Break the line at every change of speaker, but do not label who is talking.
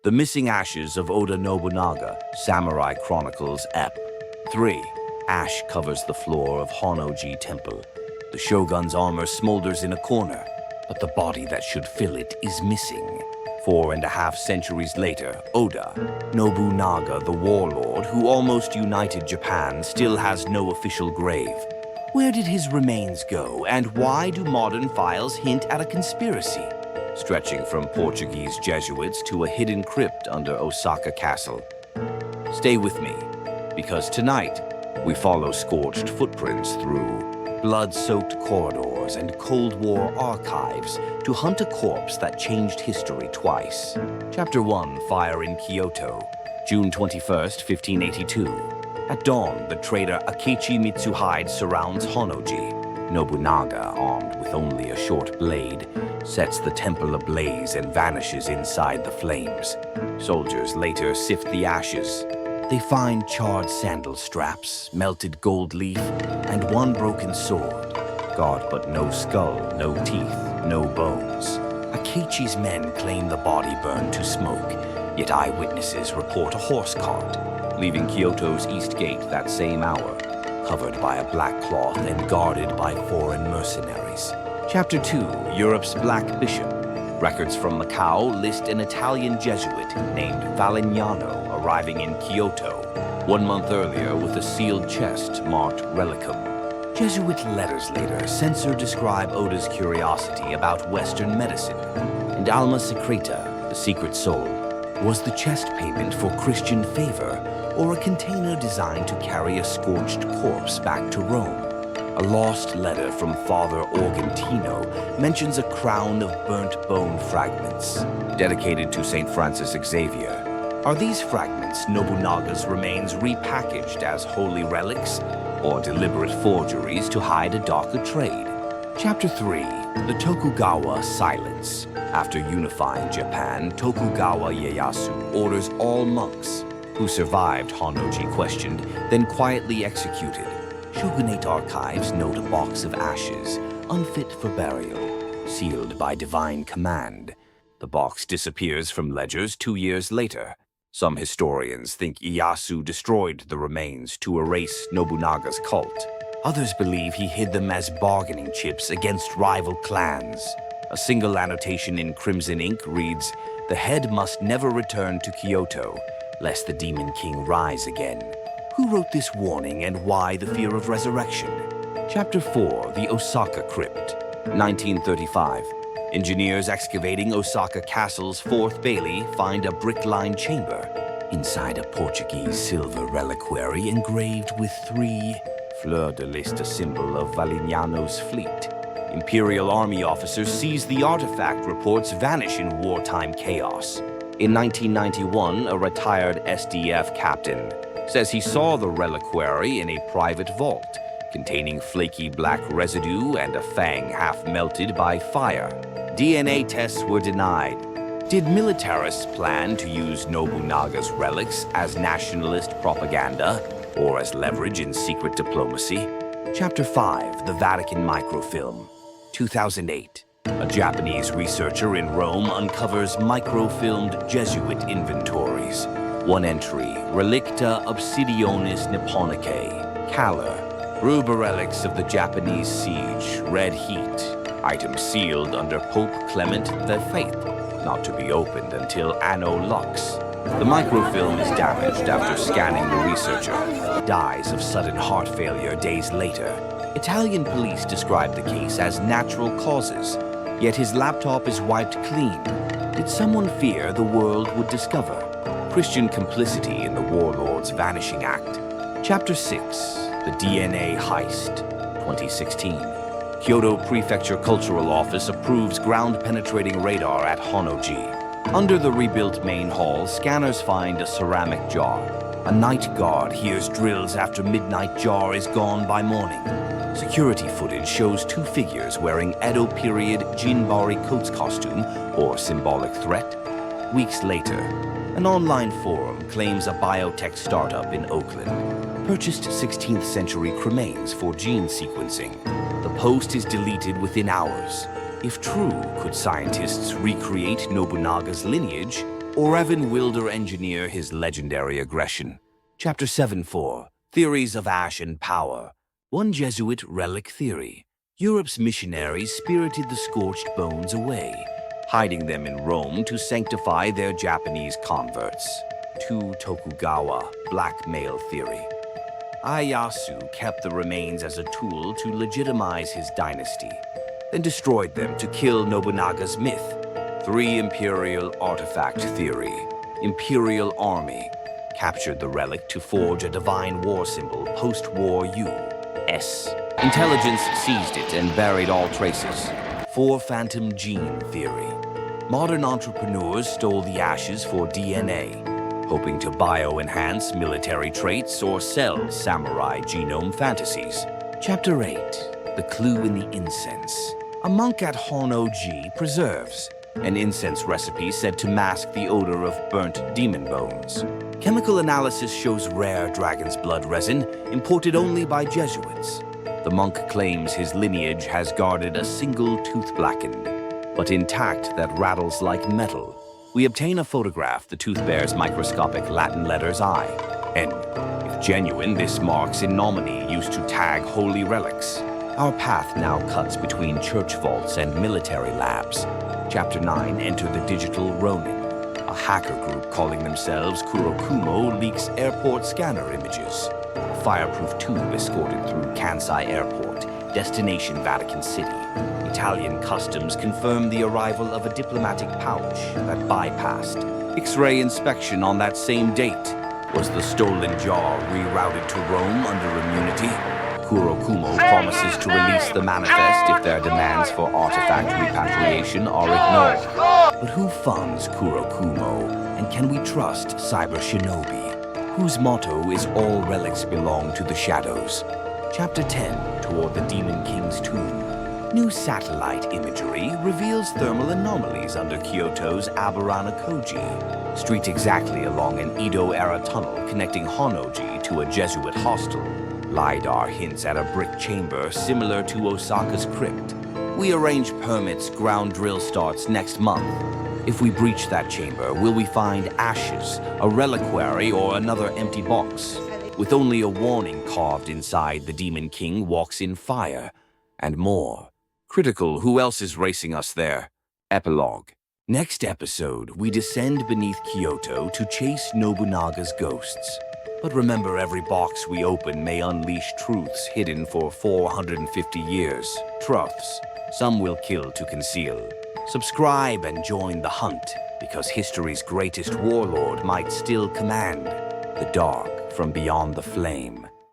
The Missing Ashes of Oda Nobunaga, Samurai Chronicles, Ep. 3. Ash covers the floor of Honnō-ji Temple. The shogun's armor smolders in a corner, but the body that should fill it is missing. 4.5 centuries later, Oda Nobunaga, the warlord who almost united Japan, still has no official grave. Where did his remains go, and why do modern files hint at a conspiracy? Stretching from Portuguese Jesuits to a hidden crypt under Osaka Castle. Stay with me, because tonight we follow scorched footprints through blood-soaked corridors and Cold War archives to hunt a corpse that changed history twice. Chapter 1, Fire in Kyoto, June 21st, 1582. At dawn, the traitor Akechi Mitsuhide surrounds Honnō-ji. Nobunaga, armed with only a short blade, sets the temple ablaze and vanishes inside the flames. Soldiers later sift the ashes. They find charred sandal straps, melted gold leaf, and one broken sword. God, but no skull, no teeth, no bones. Akechi's men claim the body burned to smoke, yet eyewitnesses report a horse cart, leaving Kyoto's east gate that same hour, covered by a black cloth and guarded by foreign mercenaries. Chapter 2, Europe's Black Bishop. Records from Macau list an Italian Jesuit named Valignano arriving in Kyoto 1 month earlier with a sealed chest marked Relicum. Jesuit letters later censor describe Oda's curiosity about Western medicine, and Alma Secreta, the secret soul, was the chest payment for Christian favor or a container designed to carry a scorched corpse back to Rome. A lost letter from Father Organtino mentions a crown of burnt bone fragments, dedicated to St. Francis Xavier. Are these fragments Nobunaga's remains repackaged as holy relics, or deliberate forgeries to hide a darker trade? Chapter 3, the Tokugawa Silence. After unifying Japan, Tokugawa Ieyasu orders all monks who survived Honnō-ji questioned, then quietly executed. Shogunate archives note a box of ashes, unfit for burial, sealed by divine command. The box disappears from ledgers 2 years later. Some historians think Ieyasu destroyed the remains to erase Nobunaga's cult. Others believe he hid them as bargaining chips against rival clans. A single annotation in crimson ink reads, "The head must never return to Kyoto, lest the Demon King rise again." Who wrote this warning and why the fear of resurrection? Chapter 4, the Osaka Crypt, 1935. Engineers excavating Osaka Castle's fourth bailey find a brick-lined chamber. Inside a Portuguese silver reliquary engraved with 3 fleur-de-lis, a symbol of Valignano's fleet. Imperial Army officers seize the artifact, reports vanish in wartime chaos. In 1991, a retired SDF captain says he saw the reliquary in a private vault containing flaky black residue and a fang half melted by fire. DNA tests were denied. Did militarists plan to use Nobunaga's relics as nationalist propaganda or as leverage in secret diplomacy? Chapter 5, the Vatican Microfilm, 2008. A Japanese researcher in Rome uncovers microfilmed Jesuit inventories. One entry, Relicta Obsidionis Nipponicae, Calor, Ruber relics of the Japanese siege, red heat, items sealed under Pope Clement V, not to be opened until Anno Lux. The microfilm is damaged after scanning the researcher, dies of sudden heart failure days later. Italian police describe the case as natural causes, yet his laptop is wiped clean. Did someone fear the world would discover Christian complicity in the warlord's vanishing act? Chapter 6, the DNA Heist, 2016. Kyoto Prefecture Cultural Office approves ground-penetrating radar at Honnō-ji. Under the rebuilt main hall, scanners find a ceramic jar. A night guard hears drills after midnight. Jar is gone by morning. Security footage shows 2 figures wearing Edo period Jinbari coats costume or symbolic threat. Weeks later, an online forum claims a biotech startup in Oakland purchased 16th century cremains for gene sequencing. The post is deleted within hours. If true, could scientists recreate Nobunaga's lineage? or Evan Wilder engineer his legendary aggression? Chapter 7-4, Theories of Ash and Power. One Jesuit relic theory. Europe's missionaries spirited the scorched bones away, hiding them in Rome to sanctify their Japanese converts. 2 Tokugawa blackmail theory. Ieyasu kept the remains as a tool to legitimize his dynasty, then destroyed them to kill Nobunaga's myth. 3 Imperial artifact theory. Imperial army captured the relic to forge a divine war symbol post-war U.S. Intelligence seized it and buried all traces. 4 Phantom gene theory. Modern entrepreneurs stole the ashes for DNA, hoping to bio-enhance military traits or sell samurai genome fantasies. Chapter 8, The Clue in the Incense. A monk at Honnō-ji preserves an incense recipe said to mask the odor of burnt demon bones. Chemical analysis shows rare dragon's blood resin imported only by Jesuits. The monk claims his lineage has guarded a single tooth blackened, but intact that rattles like metal. We obtain a photograph the tooth bears microscopic Latin letters I, N. If genuine, this marks in nomine used to tag holy relics. Our path now cuts between church vaults and military labs. Chapter 9, Enter the Digital Ronin. A hacker group calling themselves Kurokumo leaks airport scanner images. A fireproof tube escorted through Kansai Airport, destination Vatican City. Italian customs confirm the arrival of a diplomatic pouch that bypassed X-ray inspection on that same date. Was the stolen jar rerouted to Rome under immunity? Kurokumo promises to release the manifest if their demands for artifact repatriation are ignored. But who funds Kurokumo, and can we trust Cyber Shinobi, whose motto is all relics belong to the shadows? Chapter 10, Toward the Demon King's Tomb. New satellite imagery reveals thermal anomalies under Kyoto's Aburana-koji, street exactly along an Edo-era tunnel connecting Honnō-ji to a Jesuit hostel. LiDAR hints at a brick chamber similar to Osaka's crypt. We arrange permits, ground drill starts next month. If we breach that chamber, will we find ashes, a reliquary, or another empty box? With only a warning carved inside, the Demon King walks in fire, and more. Critical, who else is racing us there? Epilogue. Next episode, we descend beneath Kyoto to chase Nobunaga's ghosts. But remember, every box we open may unleash truths hidden for 450 years. Truths some will kill to conceal. Subscribe and join the hunt, because history's greatest warlord might still command the dark from beyond the flame.